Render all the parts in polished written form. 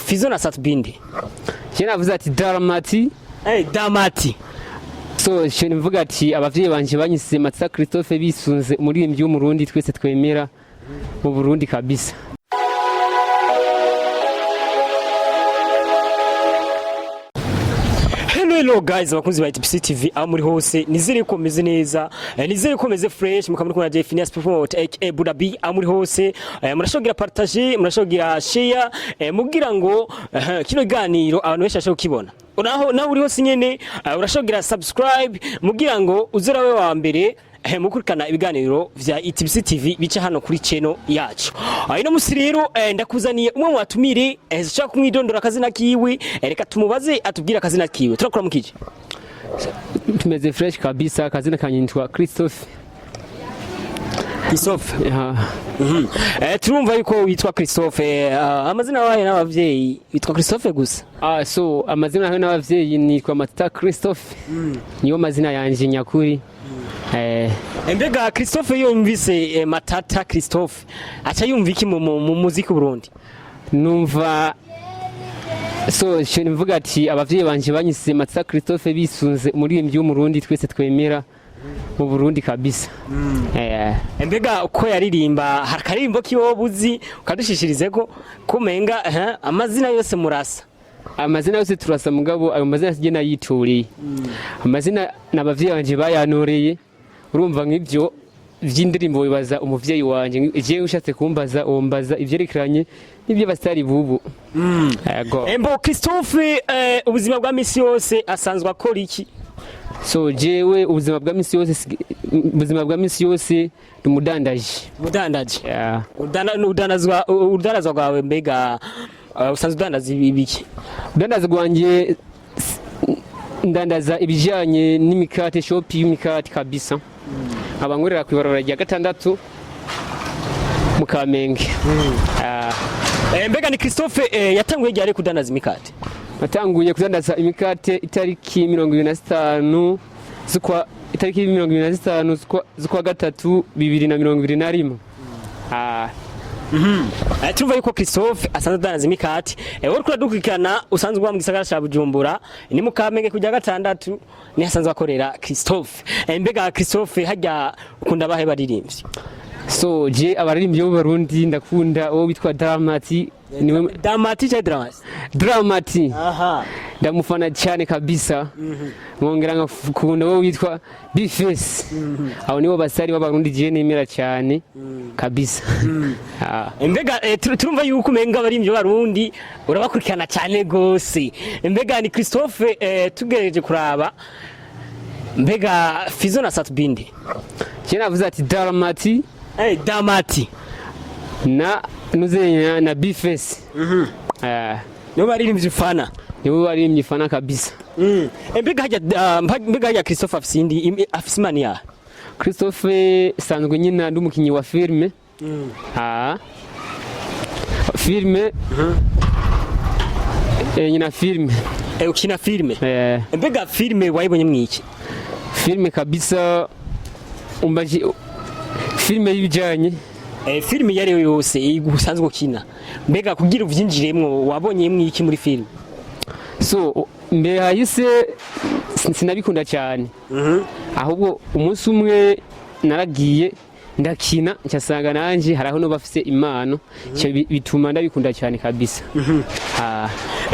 Fizo na Satbindi. Cyena avuze ati Daramati. Damati. So cyene mvuga ati abavyeyi banje banyise Matata Christoph bisunze umuririmbyi w'umurundi twese twemera mu Burundi kabisa. Hello guys, bakunzi ba ETBC-TV aho muri hose, nizere ko meze neza, nizere ko meze fresh, mukamuri ko na Jefinias Performance aka Budabi aho muri hose, murashogira partage, murashogira share, mugira ngo kino ganiro abantu benshi ashaka kukibona. Naho uri hose nyene urashogira subscribe, mugira ngo uzerawe wa mbere mukurikana ibiganiro vya ETBC-TV bica hano kuri channel yacu. Ino musi rero ndakuzaniye umwe mwatumire zishaka kumwidondora akazina kiwe, reka tumubaze atubwira akazina kiwe. Turakora mukije. Tumeze fresh kabisa, akazina kanyitwa Christoph. Christoph. Turumva yuko witwa Christoph, amazina yawe n'abavyeyi witwa Christoph gusa. So amazina yawe n'abavyeyi nitwa Matata Christoph. Niyo mazina yanje nyakuri. Mbega Christoph yumvise Matata Christoph acha yumva iki mu muziki Burundi? Numva so cyene mvuga ati abavyeyi banje banyise Matata Christoph bisunze umuririmbyi w'umurundi twese twemera mu Burundi kabisa. Mbega uko yaririmba harakarimbo kiwobuzi ukadushishirize ko kumenga amazina yose murasa. Amazina yose turasa mugabo ayo mazina sigena yituriye. Amazina nabavyeyi banje bayanoreye. Urumva nk'ibyo vy'indirimbo bibaza umuvyeyi wanje, je ushatse kumbaza ombaza ivyerekeranye n'ibyo bastari bubu. Yego. Embo Christoph ubuzima bwa misi yose asanzwe akora iki? So jewe ubuzima bwa misi yose ndumudandaje. Mudandaje. Yeah. Udanazwa gwawe mbega usanzwe udandaza ibiki? Udandaza gwanje ndandaza ibijanye n'imikate, shop y'imikate kabisa. Abangorera kwibarora rya gatandatu mu Kamenge. Mbega ni Christoph yatanguye ryari kudandaza imikate? Natanguye kudandaza imikate itariki 25 zukwa gatatu 2021. Tuva yuko Christoph asanzwe adandaza imikate. Wari kuradukikana usanzwe uba mu gisagara ca Bujumbura, ni mu Kamenge kujya gatandatu ni asanzwe akorera Christoph. Mbega Christoph hajya ukunda bahe baririmbyi? So je abaririmbyi bo Burundi ndakunda uwo bitwa Dramati. Niwe Dramati cha Dramati. Ndamufana cyane kabisa. Ngongera ngakunda uwo witwa Bifes. Abo nibo basari b'abarundi je nemera cyane kabisa. Mbega turumva yuko umenga abarimbyi b'abarundi urabakurikirana cyane gose. Mbega ni Christoph tugereje kuraba. Mbega Fizo na Satbindi. Cyena avuze ati Daramati. Damati. Na nuzenya na Bifes. Nibo baririmbyi fana. Nibo baririmbyi fana kabisa. Mbega hajya Christoph afismani ya. Christoph sanzwe nyina ndumukinyi wa filme. Filme. Nyina filme. Ukina filme. Mbega filme wayibonye mwiki? Filme kabisa umbaji filme y'ibijanye. Filme yari yose igusanzwe ukina. Mbega kugira uvyinjiremwo wabonye mwiki muri filme? So mbere hahise sinabikunda cyane. Ahubwo umunsi umwe naragiye ndakina cyasanga nanje haraho no bafise impano bituma ndabikunda cyane kabisa.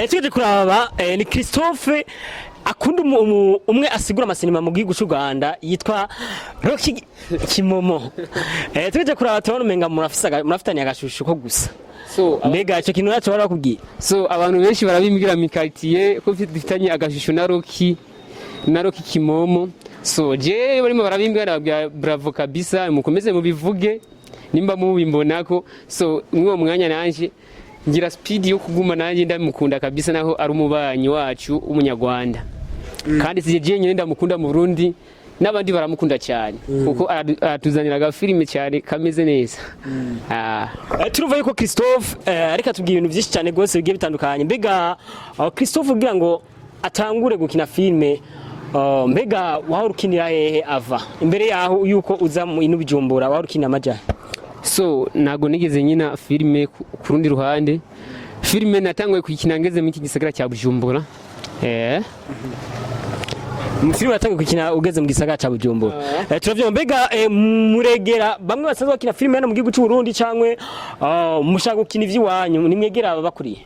Tuje kuraba ni Christoph akunda umwe asigura amasinema mu gihugu cy'u Rwanda yitwa Rocky Kimomo. Tuje kuraba tubona umenga murafitanye agashusho ko gusa. So mbega cyo kintu naco barakubwiye. So abantu benshi barabimbwira mu quartier ko bifitanye agashusho na Rocky Kimomo. So je barimo barabimbwira bravo kabisa, mukomeze mubivuge nimba mubimbonako. So mwo mwanya nanje ngira speed yo kuguma nanje ndamukunda kabisa, naho ari umubanyi wacu umunyarwanda. Kandi sije nyine ndamukunda mu Burundi, n'abandi baramukunda cyane kuko atuzanira agafilime cyane kameze neza. Turuva yuko Christoph ariko atubwiye ibintu byinshi cyane gose bigiye bitandukanye. Mbega Christoph ugira ngo atangure gukina filime, mbega warukinira hehe ava imbere yaho yuko uza mu inu Bujumbura warukinira amajahe? So nago nigeze nyina filime ku rundi ruhande. filime natanguye kuyikina ngeze mu iki gisagara cya Bujumbura. Filime natanguye kuyikina ugeze mu gisagara cya Bujumbura. Turavyo mbega muregera bamwe basanzwe bakina filime hano mu gihugu cy'u Burundi cankwe mushaka gukina ivy'iwanyu nimwegera abakuriye.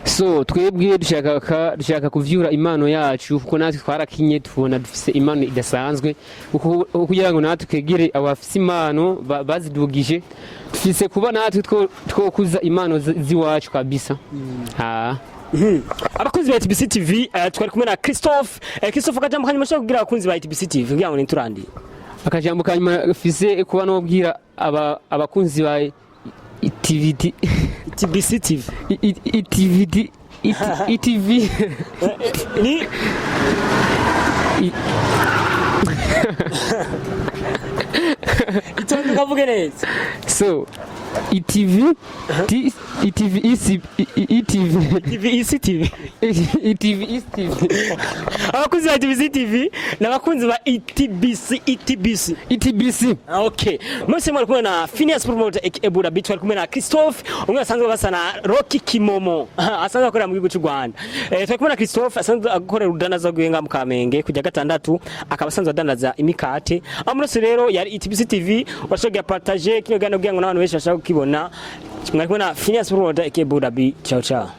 So twebwe dushaka kuvyura impano yacu kuko natwe twarakinye tubona dufise impano idasanzwe kugira ngo natwe twegere abafise impano bazidugije dufise kuba natwe twokuza impano ziwacu kabisa. Abakunzi ba ETBC-TV twari kumwe na Christoph. Christoph akajambo kanyuma cyo kugira abakunzi ba ETBC-TV kugira ngo niturandi. Akajambo kanyuma fise kuba no kubwira abakunzi ba ETBC-TV ETV ni itonde kavuge neza. So ETV abakunzi ba ETBC-TV n'abakunzi ba ETBC. Okay, mwese mwari kumwe na Phineas Promoter Ebura Beat, twari kumwe na Christoph umwe asanzwe basana Rocky Kimomo asanzwe akorera mu gihugu cy'u Rwanda. Twari kumwe na Christoph asanzwe akorera udanaza guhenga mu Kamenge kujya gatandatu akaba asanzwe adanaza imikate. Amurose rero yari ETBC-TV washoga partager kino gano byango n'abantu benshi bashaka kukibona. Mwari kumwe na Phineas Promoter Ebura Beat. Ciao ciao.